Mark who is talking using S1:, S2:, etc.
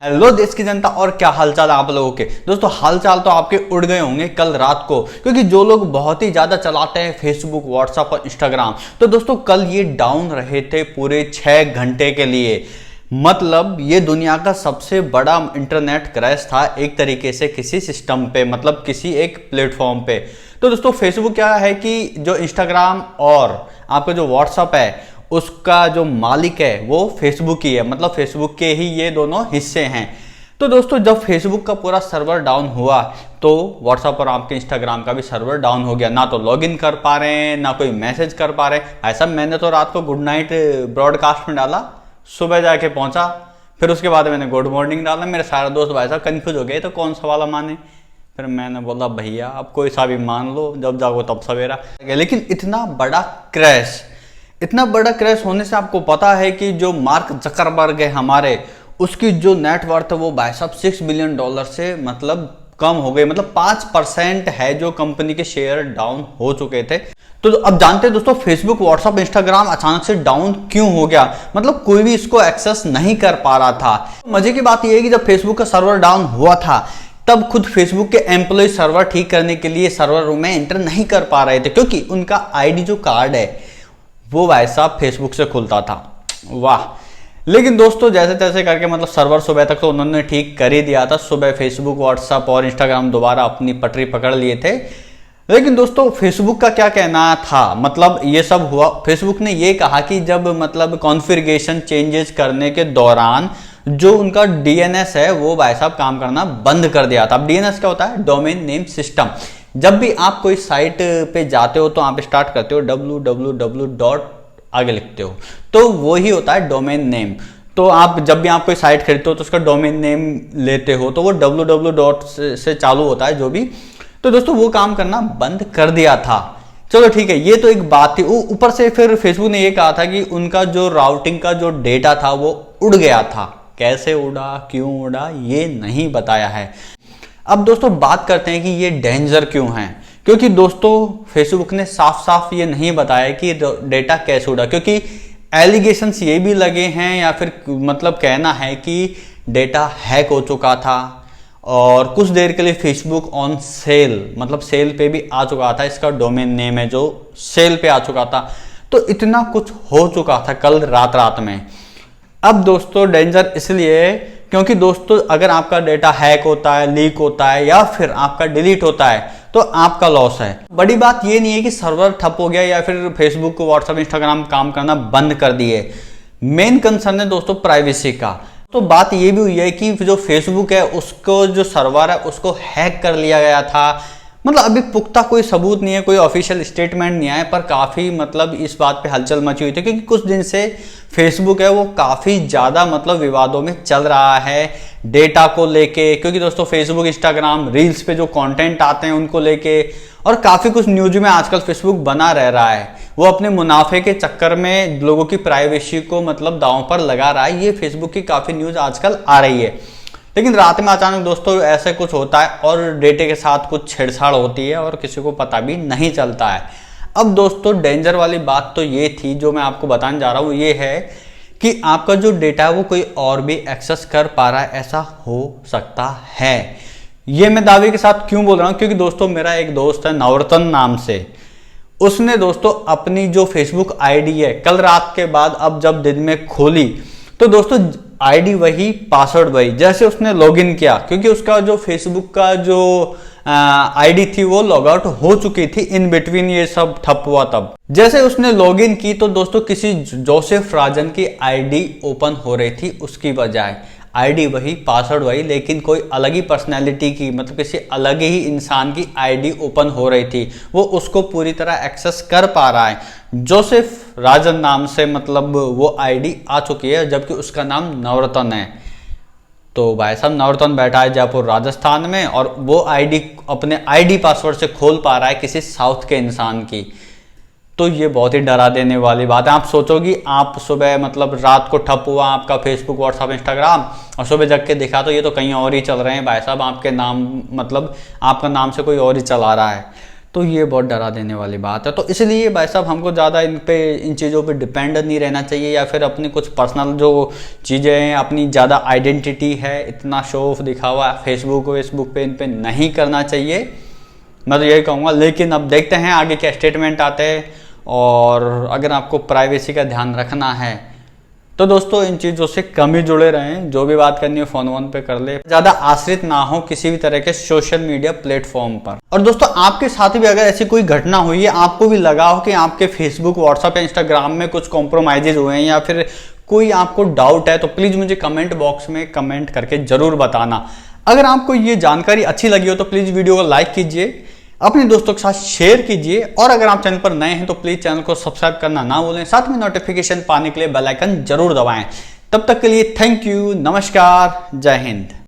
S1: Hello देश की जनता, और क्या हालचाल है आप लोगों के। दोस्तों हालचाल तो आपके उड़ गए होंगे कल रात को, क्योंकि जो लोग बहुत ही ज़्यादा चलाते हैं फेसबुक, व्हाट्सएप और इंस्टाग्राम, तो दोस्तों कल ये डाउन रहे थे पूरे 6 घंटे के लिए। मतलब ये दुनिया का सबसे बड़ा इंटरनेट क्रैश था एक तरीके से किसी सिस्टम पे, मतलब किसी एक प्लेटफॉर्म पे। तो दोस्तों फेसबुक क्या है कि जो इंस्टाग्राम और आपका जो व्हाट्सएप है उसका जो मालिक है वो फेसबुक ही है, मतलब फेसबुक के ही ये दोनों हिस्से हैं। तो दोस्तों जब फेसबुक का पूरा सर्वर डाउन हुआ तो व्हाट्सएप और आपके इंस्टाग्राम का भी सर्वर डाउन हो गया। ना तो लॉगिन कर पा रहे हैं, ना कोई मैसेज कर पा रहे हैं। ऐसा मैंने तो रात को गुड नाइट ब्रॉडकास्ट में डाला, सुबह जाके पहुंचा, फिर उसके बाद मैंने गुड मॉर्निंग डाला। मेरे सारे दोस्त भाई साहब कन्फ्यूज हो गए तो कौन सा वाला माने। फिर मैंने बोला भैया अब कोई सा भी मान लो, जब जागो तब सवेरा। लेकिन इतना बड़ा क्रैश होने से आपको पता है कि जो मार्क जकरबर्ग है हमारे, उसकी जो नेटवर्थ है वो भाई साहब $6 बिलियन से मतलब कम हो गई। मतलब 5% है जो कंपनी के शेयर डाउन हो चुके थे। तो अब जानते हैं दोस्तों फेसबुक, व्हाट्सएप, इंस्टाग्राम अचानक से डाउन क्यों हो गया। मतलब कोई भी इसको एक्सेस नहीं कर पा रहा था। मजे की बात यह है कि जब फेसबुक का सर्वर डाउन हुआ था तब खुद फेसबुक के एम्प्लॉय सर्वर ठीक करने के लिए सर्वर रूम में एंटर नहीं कर पा रहे थे, क्योंकि उनका आईडी जो कार्ड है वो भाई साहब फेसबुक से खुलता था। वाह। लेकिन दोस्तों जैसे तैसे करके मतलब सर्वर सुबह तक तो उन्होंने ठीक कर ही दिया था। सुबह फेसबुक, व्हाट्सएप और इंस्टाग्राम दोबारा अपनी पटरी पकड़ लिए थे। लेकिन दोस्तों फेसबुक का क्या कहना था, मतलब ये सब हुआ, फेसबुक ने ये कहा कि जब मतलब कॉन्फ़िगरेशन चेंजेस करने के दौरान जो उनका डीएनएस है वो भाई साहब काम करना बंद कर दिया था। अब डीएनएस क्या होता है? Domain name system. जब भी आप कोई साइट पे जाते हो तो आप स्टार्ट करते हो www. आगे लिखते हो, तो वो ही होता है डोमेन नेम। तो आप जब भी आप कोई साइट खरीदते हो तो उसका डोमेन नेम लेते हो, तो वो www. से चालू होता है जो भी। तो दोस्तों वो काम करना बंद कर दिया था। चलो ठीक है, ये तो एक बात थी। ऊपर से फिर फेसबुक ने ये कहा था कि उनका जो राउटिंग का जो डेटा था वो उड़ गया था। कैसे उड़ा, क्यों उड़ा, ये नहीं बताया है। अब दोस्तों बात करते हैं कि ये डेंजर क्यों है। क्योंकि दोस्तों फेसबुक ने साफ साफ ये नहीं बताया कि डेटा कैसे उड़ा, क्योंकि एलिगेशंस ये भी लगे हैं या फिर मतलब कहना है कि डेटा हैक हो चुका था और कुछ देर के लिए फेसबुक ऑन सेल, मतलब सेल पे भी आ चुका था। इसका डोमेन नेम है जो सेल पे आ चुका था। तो इतना कुछ हो चुका था कल रात में। अब दोस्तों डेंजर इसलिए क्योंकि दोस्तों अगर आपका डेटा हैक होता है, लीक होता है या फिर आपका डिलीट होता है तो आपका लॉस है। बड़ी बात ये नहीं है कि सर्वर ठप हो गया या फिर फेसबुक, व्हाट्सएप, इंस्टाग्राम काम करना बंद कर दिए। मेन कंसर्न है दोस्तों प्राइवेसी का। तो बात ये भी हुई है कि जो फेसबुक है उसको जो सर्वर है उसको हैक कर लिया गया था। मतलब अभी पुख्ता कोई सबूत नहीं है, कोई ऑफिशियल स्टेटमेंट नहीं आया, पर काफ़ी मतलब इस बात पे हलचल मची हुई थी, क्योंकि कुछ दिन से फेसबुक है वो काफ़ी ज़्यादा मतलब विवादों में चल रहा है डेटा को लेके। क्योंकि दोस्तों फेसबुक, इंस्टाग्राम, रील्स पे जो कंटेंट आते हैं उनको लेके और काफ़ी कुछ न्यूज में आजकल फेसबुक बना रह रहा है। वो अपने मुनाफे के चक्कर में लोगों की प्राइवेसी को मतलब दांव पर लगा रहा है। ये फेसबुक की काफ़ी न्यूज आजकल आ रही है। लेकिन रात में अचानक दोस्तों ऐसे कुछ होता है और डेटे के साथ कुछ छेड़छाड़ होती है और किसी को पता भी नहीं चलता है। अब दोस्तों डेंजर वाली बात तो ये थी जो मैं आपको बताने जा रहा हूँ, ये है कि आपका जो डेटा है वो कोई और भी एक्सेस कर पा रहा है, ऐसा हो सकता है। ये मैं दावे के साथ क्यों बोल रहा हूँ, क्योंकि दोस्तों मेरा एक दोस्त है नवरतन नाम से, उसने दोस्तों अपनी जो फेसबुक आईडी है कल रात के बाद अब जब दिन में खोली तो दोस्तों आईडी वही, पासवर्ड वही। जैसे उसने लॉगिन किया, क्योंकि उसका जो फेसबुक का जो आईडी थी वो लॉग आउट हो चुकी थी, इन बिटवीन ये सब ठप हुआ। तब जैसे उसने लॉगिन की तो दोस्तों किसी जोसेफ राजन की आईडी ओपन हो रही थी, उसकी बजाय आईडी वही, पासवर्ड वही, लेकिन कोई अलग ही पर्सनैलिटी की, मतलब किसी अलग ही इंसान की आईडी ओपन हो रही थी। वो उसको पूरी तरह एक्सेस कर पा रहा है। जोसेफ राजन नाम से मतलब वो आईडी आ चुकी है, जबकि उसका नाम नवरतन है। तो भाई साहब नवरतन बैठा है जयपुर राजस्थान में और वो आईडी अपने आईडी पासवर्ड से खोल पा रहा है किसी साउथ के इंसान की। तो ये बहुत ही डरा देने वाली बात है। आप सोचोगी आप सुबह मतलब रात को ठप हुआ आपका फेसबुक, व्हाट्सएप, इंस्टाग्राम और सुबह जग के देखा तो ये तो कहीं और ही चल रहे हैं भाई साहब, आपके नाम मतलब आपका नाम से कोई और ही चला रहा है। तो ये बहुत डरा देने वाली बात है। तो इसलिए भाई साहब हमको ज़्यादा इन चीज़ों पे डिपेंड नहीं रहना चाहिए, या फिर अपनी कुछ पर्सनल जो चीज़ें हैं, अपनी ज़्यादा आइडेंटिटी है, इतना शो ऑफ दिखावा फेसबुक पे इन पे नहीं करना चाहिए, मैं तो यही कहूँगा। लेकिन अब देखते हैं आगे क्या स्टेटमेंट आते हैं। और अगर आपको प्राइवेसी का ध्यान रखना है तो दोस्तों इन चीज़ों से कम ही जुड़े रहें, जो भी बात करनी है फ़ोन पे कर ले, ज़्यादा आश्रित ना हो किसी भी तरह के सोशल मीडिया प्लेटफॉर्म पर। और दोस्तों आपके साथ भी अगर ऐसी कोई घटना हुई है, आपको भी लगा हो कि आपके फेसबुक, व्हाट्सएप या इंस्टाग्राम में कुछ कॉम्प्रोमाइजेज हुए हैं या फिर कोई आपको डाउट है, तो प्लीज़ मुझे कमेंट बॉक्स में कमेंट करके ज़रूर बताना। अगर आपको ये जानकारी अच्छी लगी हो तो प्लीज़ वीडियो को लाइक कीजिए, अपने दोस्तों के साथ शेयर कीजिए, और अगर आप चैनल पर नए हैं तो प्लीज चैनल को सब्सक्राइब करना ना भूलें, साथ में नोटिफिकेशन पाने के लिए बेल आइकन जरूर दबाएं। तब तक के लिए थैंक यू, नमस्कार, जय हिंद।